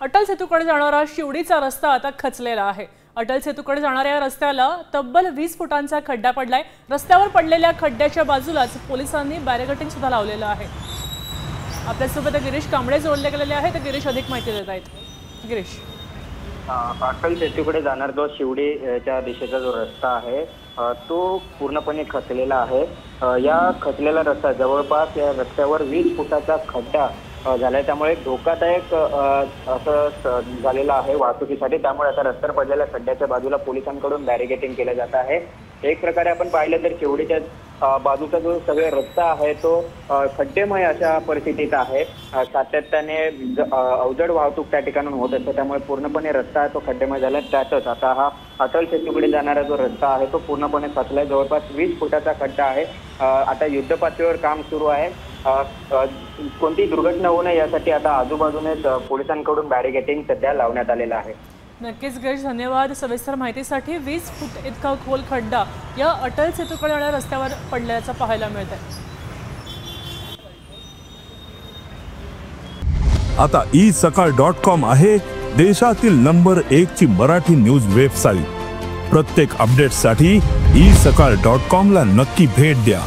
अटल सेतूकडे जाणारा शिवडीचा रस्ता आता खचलेला आहे। अटल सेतूकडे जाणाऱ्या रस्त्याला तब्बल 20 फुटांचा खड्डा पडलाय। रस्त्यावर पडलेल्या खड्ड्याच्या बाजूलाच पोलिसांनी बॅरिकेडिंग सुद्धा लावलेलं आहे। आपल्यासोबत गिरीश कांबळे जोडले गेलेले आहेत। गिरीश अधिक माहिती देत आहेत। गिरीश, अटल सेतूकडे जाणार जो शिवडीच्या दिशेचा जो रस्ता आहे तो पूर्णपणे खचलेला आहे। या खचलेला रस्ता जवळपास या रस्त्यावर 20 फुटाचा खड्डा झालाय, त्यामुळे धोकादायक असं झालेलं आहे वाहतुकीसाठी। त्यामुळे आता रस्त्यावर पडलेल्या खड्ड्याच्या बाजूला पोलिसांकडून बॅरिकेडिंग केलं जात आहे। एक प्रकारे आपण पाहिलं तर शिवडीच्या बाजूचा जो सगळा रस्ता आहे तो खड्डेमय अशा परिस्थितीत आहे। सातत्याने अवजड वाहतूक त्या ठिकाणून होत असते, त्यामुळे पूर्णपणे रस्ता आहे तो खड्डेमय झाला। त्यातच आता हा अटल सेतूकडे जाणारा जो रस्ता आहे तो पूर्णपणे खचलाय। जवळपास 20 फुटाचा खड्डा आहे। आता युद्धपातळीवर काम सुरू आहे। कोणती दुर्घटना होऊ नये यासाठी आता आजूबाजूने पोलिसांकडून बॅरिकेडिंग सध्या लावण्यात आलेलं आहे। नक्कीच गिरीश, धन्यवाद सविस्तर माहितीसाठी। 20 फूट इतका खोल खड्डा या अटल सेतूकडे जाणाऱ्या रस्त्यावर पडल्याचं पाहायला मिळतंय। आता isakal.com आहे देशातील नंबर 1 ची मराठी न्यूज वेबसाईट। प्रत्येक अपडेटसाठी isakal.com ला नक्की भेट द्या।